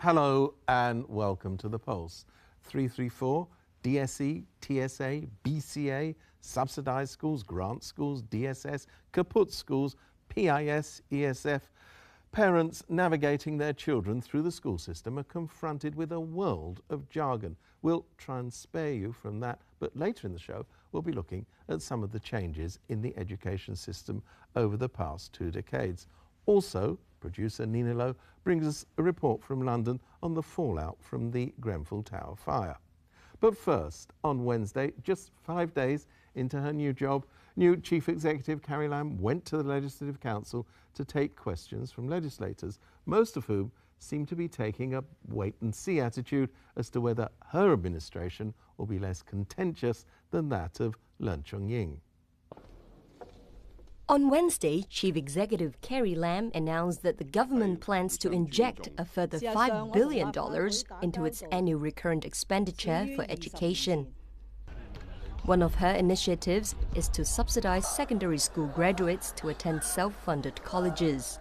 Hello and welcome to The Pulse. 334, DSE, TSA, BCA, subsidised schools, grant schools, DSS, Caput schools, PIS, ESF. Parents navigating their children through the school system are confronted with a world of jargon. We'll try and spare you from that, but later in the show we'll be looking at some of the changes in the education system over the past 2 decades. Also, producer Nina Loh brings us a report from London on the fallout from the Grenfell Tower fire. But first, on Wednesday, just 5 days into her new job, new Chief Executive Carrie Lam went to the Legislative Council to take questions from legislators, most of whom seem to be taking a wait-and-see attitude as to whether her administration will be less contentious than that of Leung Chun-ying. On Wednesday, Chief Executive Carrie Lam announced that the government plans to inject a further $5 billion into its annual recurrent expenditure for education. One of her initiatives is to subsidize secondary school graduates to attend self-funded colleges.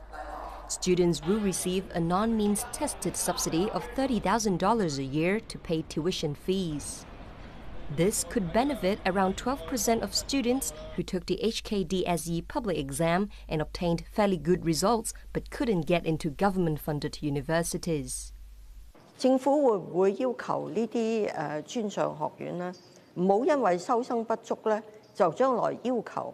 Students will receive a non-means tested subsidy of $30,000 a year to pay tuition fees. This could benefit around 12% of students who took the HKDSE public exam and obtained fairly good results but couldn't get into government-funded universities. 政府會唔會要求呢啲專上學院呢？唔好因為收生不足咧，就將來要求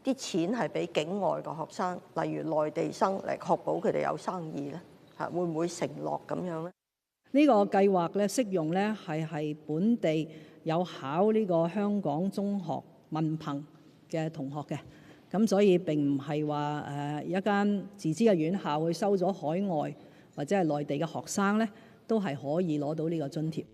啲錢係俾境外嘅學生，例如內地生嚟確保佢哋有生意咧，會唔會承諾咁樣咧？呢個計劃咧適用咧係本地有考呢個香港中學文憑嘅同學嘅，咁所以並唔係話一間自資嘅院校去收咗海外或者係內地嘅學生咧，都係可以攞到呢個津貼。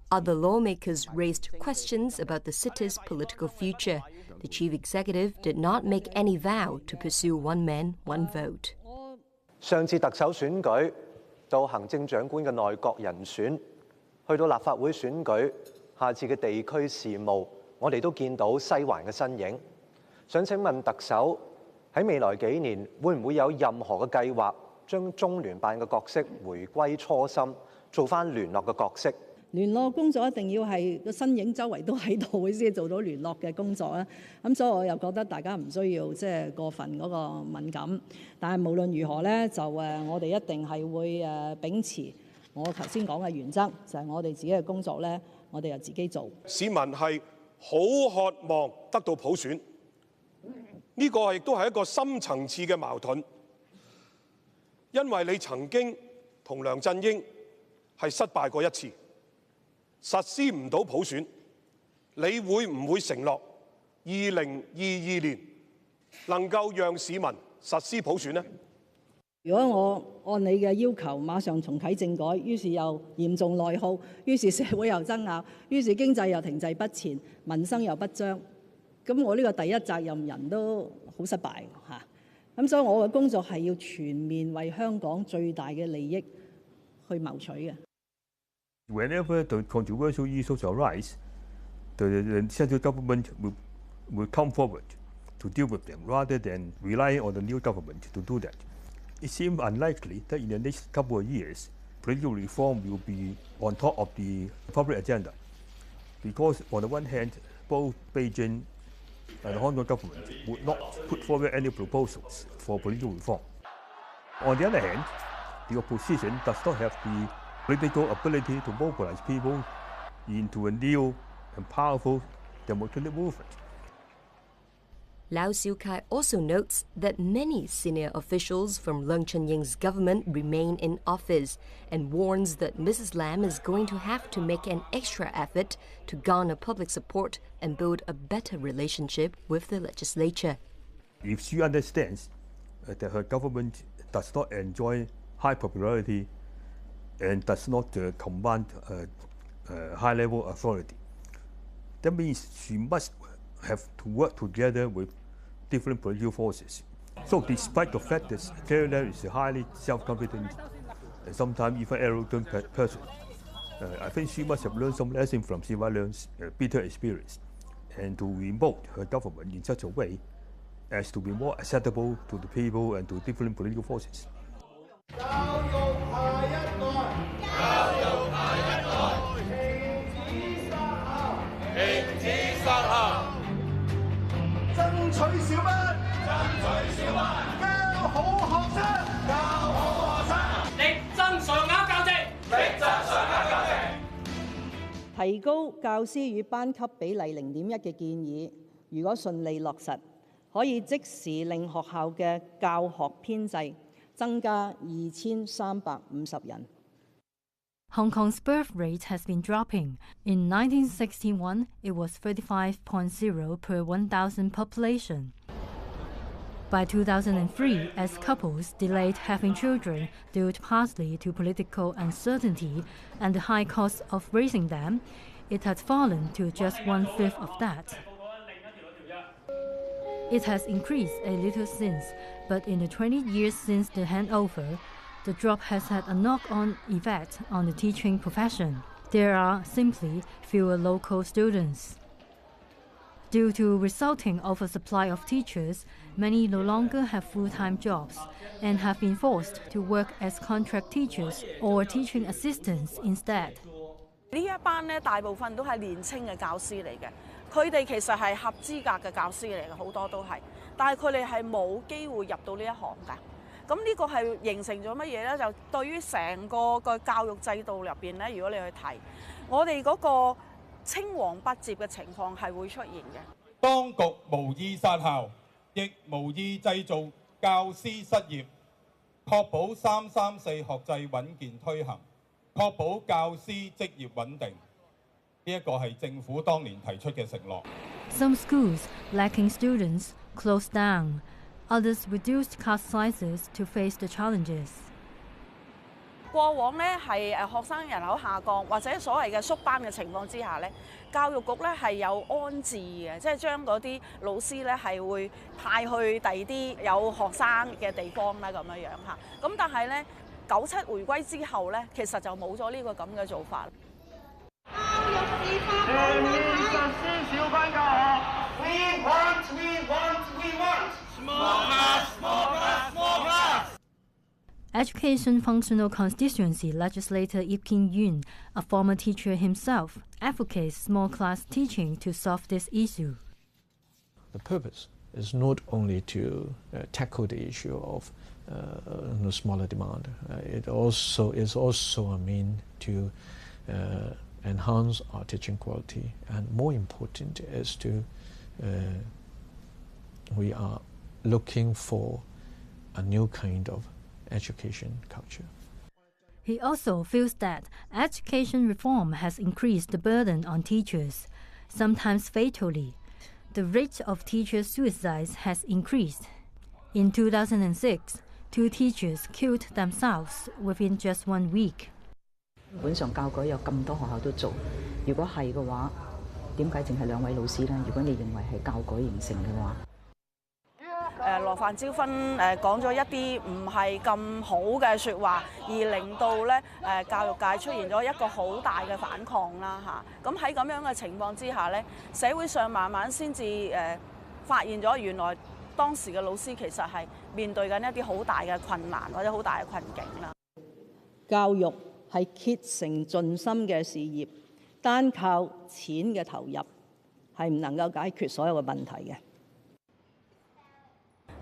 Other lawmakers raised questions about the city's political future. The chief executive did not make any vow to pursue one man, one vote. 上次特首選舉到行政長官嘅內閣人選，去到立法會選舉，下次嘅地區事務，我哋都見到西環嘅身影。想請問特首喺未來幾年會唔會有任何嘅計劃，將中聯辦嘅角色回歸初心，做返聯絡嘅角色？聯絡工作一定要係個身影周圍都喺度先做到聯絡嘅工作啊！咁所以我又覺得大家唔需要即係過分嗰個敏感。但係無論如何咧，就我哋一定係會秉持我頭先講嘅原則，就係我哋自己嘅工作咧，我哋就自己做。市民係好渴望得到普選，呢個亦都係一個深層次嘅矛盾，因為你曾經同梁振英係失敗過一次。實施唔到普選，你會唔會承諾2022年能夠讓市民實施普選呢？如果我按你嘅要求馬上重啟政改，於是又嚴重內耗，於是社會又爭拗，於是經濟又停滯不前，民生又不彰，咁我呢個第一責任人都好失敗嚇。咁所以我嘅工作係要全面為香港最大嘅利益去謀取嘅。Whenever the controversial issues arise, the central government will come forward to deal with them rather than relying on the new government to do that. It seems unlikely that in the next couple of years, political reform will be on top of the public agenda, because on the one hand, both Beijing and the Hong Kong government would not put forward any proposals for political reform. On the other hand, the opposition does not have the political ability to mobilize people into a new and powerful democratic movement. Lau Siu-kai also notes that many senior officials from Leung Chun-ying's government remain in office and warns that Mrs. Lam is going to have to make an extra effort to garner public support and build a better relationship with the legislature. If she understands that her government does not enjoy high popularity and does not command high-level authority, that means she must have to work together with different political forces. So despite the fact that Carrie Lam is a highly self-confident and sometimes even arrogant person, I think she must have learned some lessons from Siva Leung's bitter experience and to remold her government in such a way as to be more acceptable to the people and to different political forces. 教育下一代提高教師與班級比例0.1嘅建議，如果順利落實，可以即時令學校嘅教學編制增加2350人。Hong Kong's birth rate has been dropping. In 1961, it was 35.0 per 1,000 population. By 2003, as couples delayed having children due partly to political uncertainty and the high cost of raising them, it had fallen to just 1/5 of that. It has increased a little since, but in the 20 years since the handover, the drop has had a knock-on effect on the teaching profession. There are simply fewer local students. Due to resulting oversupply of teachers, many no longer have full-time jobs and have been forced to work as contract teachers or teaching assistants instead. 呢一班咧大部分都係年青嘅教師嚟嘅，佢哋其實係合資格嘅教師嚟嘅，好多都係，但係佢哋係冇機會入到呢一行㗎。咁呢個係形成咗乜嘢咧？就對於成個教育制度入邊咧，如果你去睇，我哋嗰個青黃不接嘅情況係會出現嘅。當局無意殺校，亦無意製造教師失業，確保334學制穩健推行，確保教師職業穩定。呢一個係政府當年提出嘅承諾。Some schools lacking students closed down. Others reduced class sizes to face the challenges. 過往咧係學生人口下降或者所謂嘅縮班嘅情況之下咧，教育局咧係有安置嘅，即係將嗰啲老師咧係會派去第二啲有學生嘅地方啦咁樣樣嚇。咁但係咧97回歸之後咧，其實就冇咗呢個咁嘅做法。全面實施小班教學。We want. Small class. Education Functional Constituency legislator Ip Kin-yun, a former teacher himself, advocates small class teaching to solve this issue. The purpose is not only to tackle the issue of smaller demand. It also is a mean to enhance our teaching quality, and more important is to we are looking for a new kind of education culture. He also feels that education reform has increased the burden on teachers, sometimes fatally. The rate of teacher suicides has increased. In 2006, 2 teachers killed themselves within just 1 week. 本上教改有咁多學校都做，如果係嘅話，點解淨係2位老師呢？如果你認為係教改形成嘅話。羅范椒芬講咗一啲唔係咁好嘅説話，而令到咧教育界出現咗一個好大嘅反抗啦嚇。咁喺咁樣嘅情況之下咧，社會上慢慢先至發現咗原來當時嘅老師其實係面對緊一啲好大嘅困難或者好大嘅困境啦。教育係竭誠盡心嘅事業，單靠錢嘅投入係唔能夠解決所有嘅問題嘅。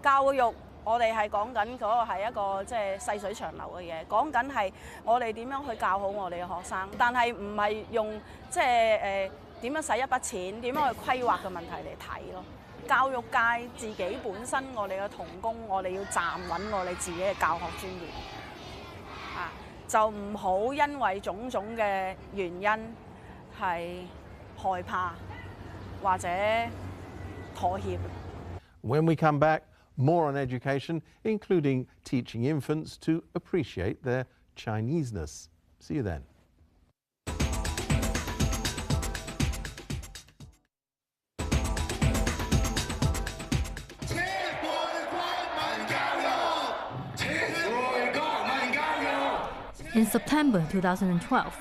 教育我哋係講緊嗰個係一個即係細水長流嘅嘢，講緊係我哋點樣去教好我哋嘅學生，但係唔係用即係點樣使一筆錢，點樣去規劃嘅問題嚟睇咯。教育界自己本身我哋嘅同工，我哋要站穩我哋自己嘅教學專業啊，就唔好因為種種嘅原因係害怕或者妥協。When we come back, more on education, including teaching infants to appreciate their Chineseness. See you then. In September 2012,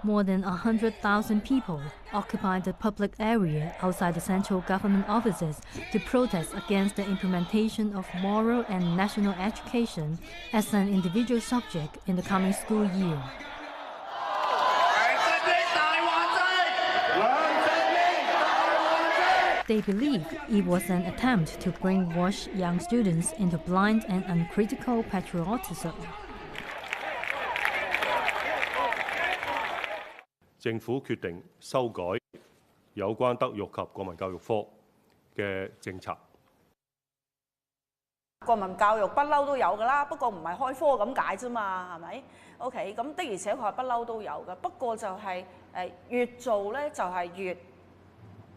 more than 100,000 people occupied the public area outside the central government offices to protest against the implementation of moral and national education as an individual subject in the coming school year. They believe it was an attempt to brainwash young students into blind and uncritical patriotism. 政府決定修改有關德育及國民教育科嘅政策。國民教育不嬲都有㗎啦，不過唔係開科咁解啫嘛，係咪 ？OK， 咁的而且確係不嬲都有嘅，不過就係越做咧就係越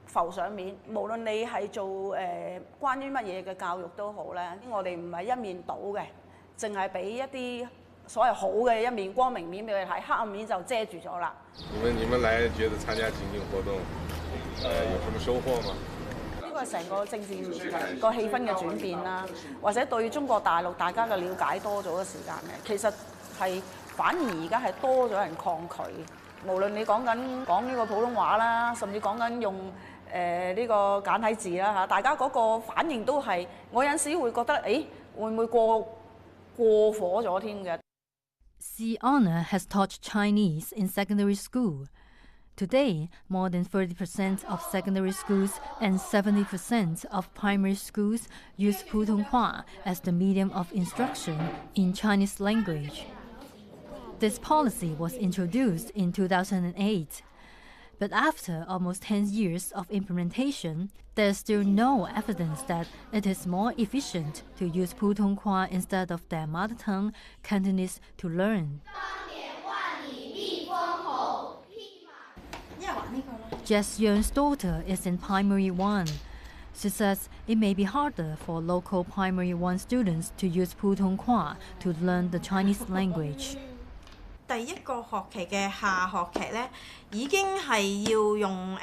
浮上面。無論你係做關於乜嘢嘅教育都好咧，我哋唔係一面倒嘅，淨係俾一啲所謂好嘅一面、光明面俾佢睇，黑暗面就遮住咗啦。你們來覺得參加情景活動，有什麼收穫嗎？呢個係成個政治個氣氛嘅轉變啦，或者對中國大陸大家嘅了解多咗嘅時間嘅，其實係反而而家係多咗人抗拒。無論你講呢個普通話啦，甚至講緊用呢個簡體字啦嚇，大家嗰個反應都係，我有陣時會覺得，誒會唔會過火咗添嘅？ C. Honor has taught Chinese in secondary school. Today, more than 30% of secondary schools and 70% of primary schools use Putonghua as the medium of instruction in Chinese language. This policy was introduced in 2008. But after almost 10 years of implementation, there's still no evidence that it is more efficient to use Putonghua instead of their mother tongue, Cantonese, to learn. Jess Yeung's daughter is in Primary 1. She says it may be harder for local Primary 1 students to use Putonghua to learn the Chinese language. 第一個學期嘅下學期咧，已經係要用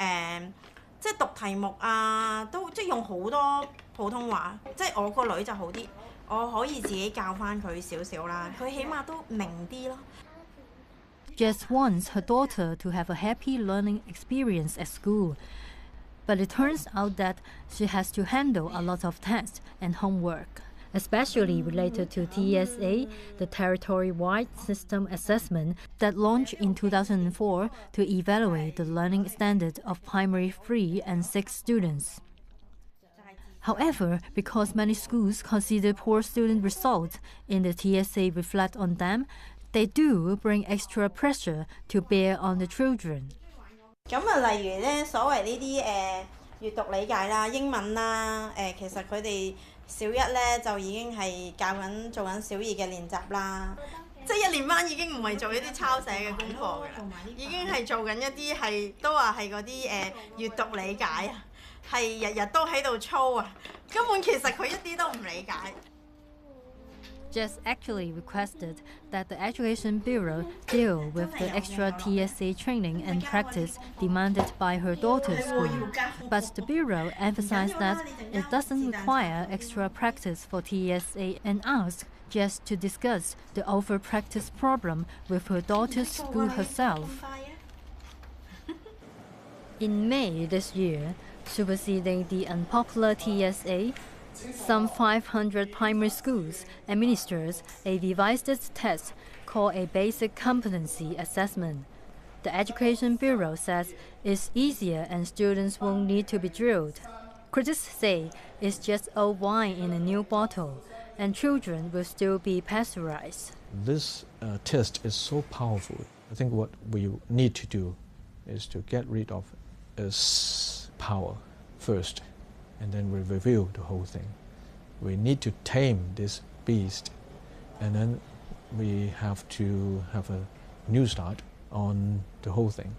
即係讀題目啊，都即係用好多普通話。即係我個女就好啲，我可以自己教翻佢少少啦，佢起碼都明啲咯。Jess wants her daughter to have a happy learning experience at school, but it turns out that she has to handle a lot of tests and homework, especially related to TSA, the territory-wide system assessment that launched in 2004 to evaluate the learning standard of primary 3 and 6 students. However, because many schools consider poor student results in the TSA reflect on them, they do bring extra pressure to bear on the children. 咁啊，例如咧，所謂呢啲閱讀理解啦、英文啦，其實佢哋小一咧就已經係做緊小二嘅練習啦。即係1年班已經唔係做一啲抄寫嘅功課㗎啦，已經係做緊一啲都話係嗰啲閱讀理解啊，係日日都喺度操啊，根本其實佢一啲都唔理解。Jess actually requested that the Education Bureau deal with the extra TSA training and practice demanded by her daughter's school. But the Bureau emphasized that it doesn't require extra practice for TSA and asked Jess to discuss the over-practice problem with her daughter's school herself. In May this year, superseding the unpopular TSA, some 500 primary schools administered a revised test called a Basic Competency Assessment. The Education Bureau says it's easier and students won't need to be drilled. Critics say it's just old wine in a new bottle, and children will still be pasteurized. This test is so powerful. I think what we need to do is to get rid of its power first, and then we review the whole thing. We need to tame this beast, and then we have to have a new start on the whole thing.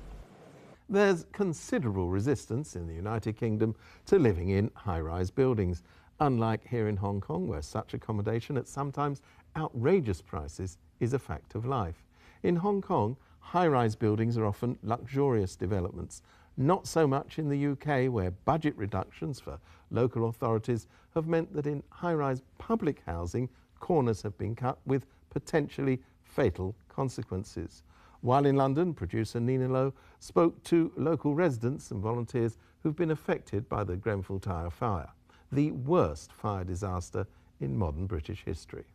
There's considerable resistance in the United Kingdom to living in high-rise buildings, unlike here in Hong Kong, where such accommodation at sometimes outrageous prices is a fact of life. In Hong Kong, high-rise buildings are often luxurious developments. Not so much in the UK, where budget reductions for local authorities have meant that in high-rise public housing, corners have been cut with potentially fatal consequences. While in London, producer Nina Loh spoke to local residents and volunteers who've been affected by the Grenfell Tower fire, the worst fire disaster in modern British history.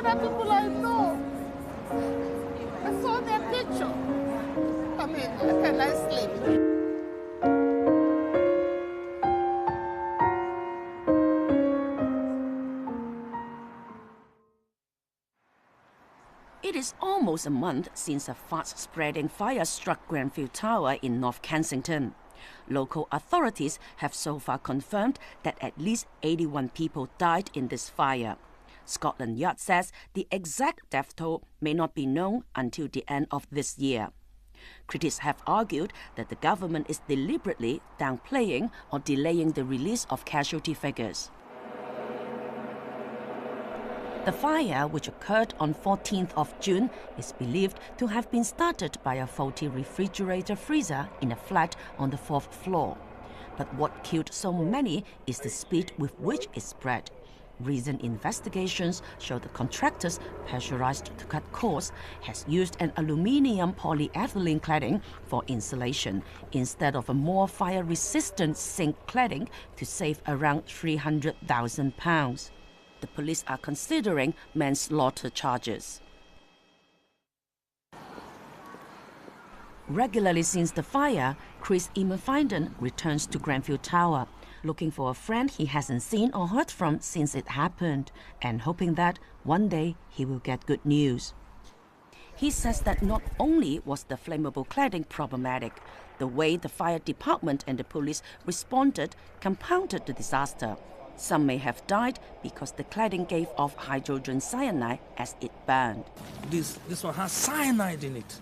are people I know. I saw their picture. I mean, how can I sleep? It is almost a month since a fast-spreading fire struck Grenfell Tower in North Kensington. Local authorities have so far confirmed that at least 81 people died in this fire. Scotland Yard says the exact death toll may not be known until the end of this year. Critics have argued that the government is deliberately downplaying or delaying the release of casualty figures. The fire, which occurred on 14th of June, is believed to have been started by a faulty refrigerator freezer in a flat on the 4th floor. But what killed so many is the speed with which it spread. Recent investigations show the contractors, pressurized to cut costs, has used an aluminium polyethylene cladding for insulation instead of a more fire-resistant zinc cladding to save around £300,000. The police are considering manslaughter charges. Regularly since the fire, Chris Emerfinden returns to Grenfell Tower, looking for a friend he hasn't seen or heard from since it happened, and hoping that one day he will get good news. He says that not only was the flammable cladding problematic, the way the fire department and the police responded compounded the disaster. Some may have died because the cladding gave off hydrogen cyanide as it burned. This one has cyanide in it.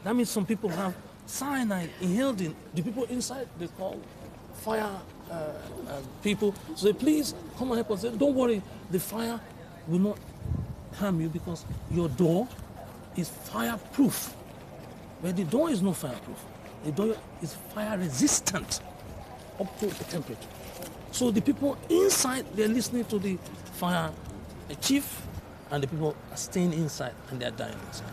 That means some people have cyanide inhaled in. The people inside, they call fire people. So they please come and help us. Don't worry, the fire will not harm you because your door is fireproof. But the door is not fireproof. The door is fire resistant up to the temperature. So the people inside, they're listening to the fire chief, and the people are staying inside and they're dying inside.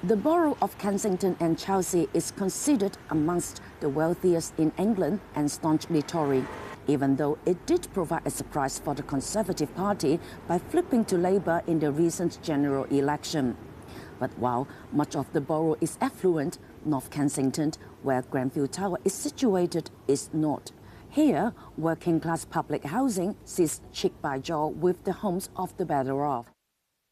The borough of Kensington and Chelsea is considered amongst the wealthiest in England and staunchly Tory, even though it did provide a surprise for the Conservative Party by flipping to Labour in the recent general election. But while much of the borough is affluent, North Kensington, where Grenfell Tower is situated, is not. Here, working-class public housing sits cheek by jowl with the homes of the better off.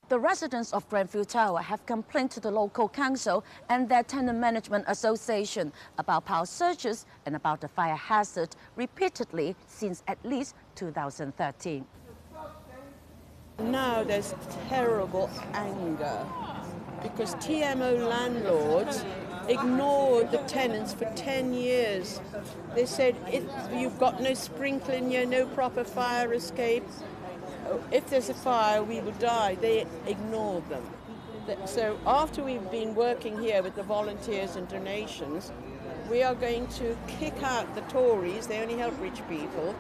The residents of Grenfell Tower have complained to the local council and their tenant management association about power surges and about the fire hazard repeatedly since at least 2013. Now there's terrible anger because TMO landlords ignored the tenants for 10 years. They said, you've got no sprinkling here, no proper fire escape. If there's a fire, we will die. They ignored them. So after we've been working here with the volunteers and donations, we are going to kick out the Tories. They only help rich people.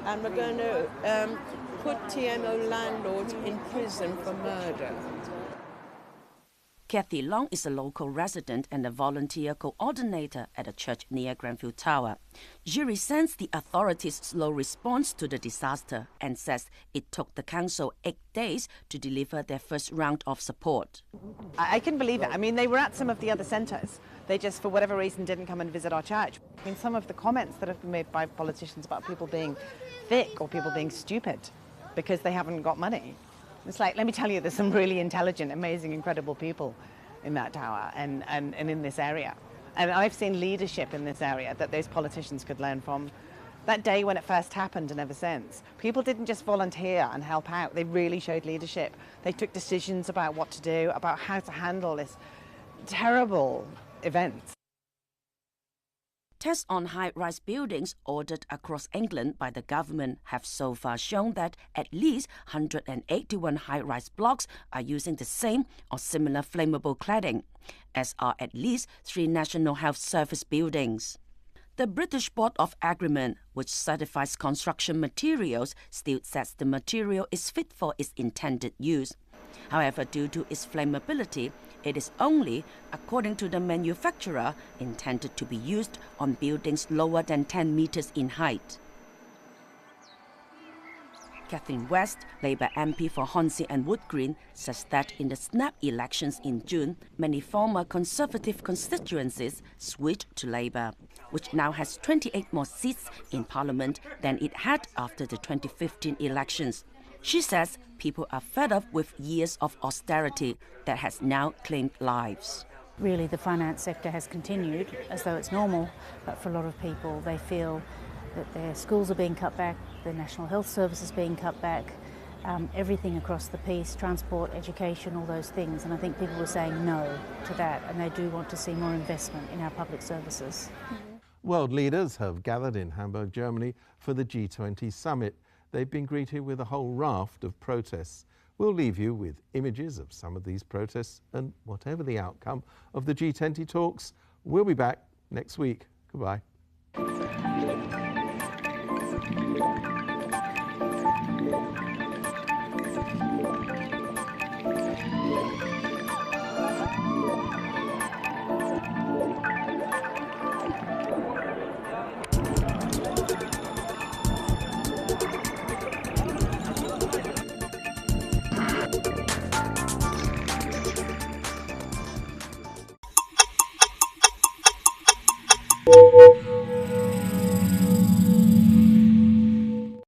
And we're going to put TMO landlords in prison for murder. Kathy Long is a local resident and a volunteer coordinator at a church near Grenfell Tower. She resents the authorities' slow response to the disaster and says it took the council 8 days to deliver their first round of support. I can believe it. I mean, they were at some of the other centres. They just, for whatever reason, didn't come and visit our church. I mean, some of the comments that have been made by politicians about people being thick or people being stupid because they haven't got money. It's like, let me tell you, there's some really intelligent, amazing, incredible people in that tower and in this area. And I've seen leadership in this area that those politicians could learn from. That day when it first happened and ever since, people didn't just volunteer and help out. They really showed leadership. They took decisions about what to do, about how to handle this terrible event. Tests on high-rise buildings ordered across England by the government have so far shown that at least 181 high-rise blocks are using the same or similar flammable cladding, as are at least 3 National Health Service buildings. The British Board of Agreement, which certifies construction materials, still says the material is fit for its intended use. However, due to its flammability, it is only, according to the manufacturer, intended to be used on buildings lower than 10 meters in height. Catherine West, Labour MP for Hornsey and Wood Green, says that in the snap elections in June, many former Conservative constituencies switched to Labour, which now has 28 more seats in Parliament than it had after the 2015 elections. She says people are fed up with years of austerity that has now claimed lives. Really, the finance sector has continued as though it's normal, but for a lot of people, they feel that their schools are being cut back, the National Health Service is being cut back, everything across the piece, transport, education, all those things. And I think people were saying no to that, and they do want to see more investment in our public services. World leaders have gathered in Hamburg, Germany for the G20 summit. They've been greeted with a whole raft of protests. We'll leave you with images of some of these protests, and whatever the outcome of the G20 talks, we'll be back next week. Goodbye.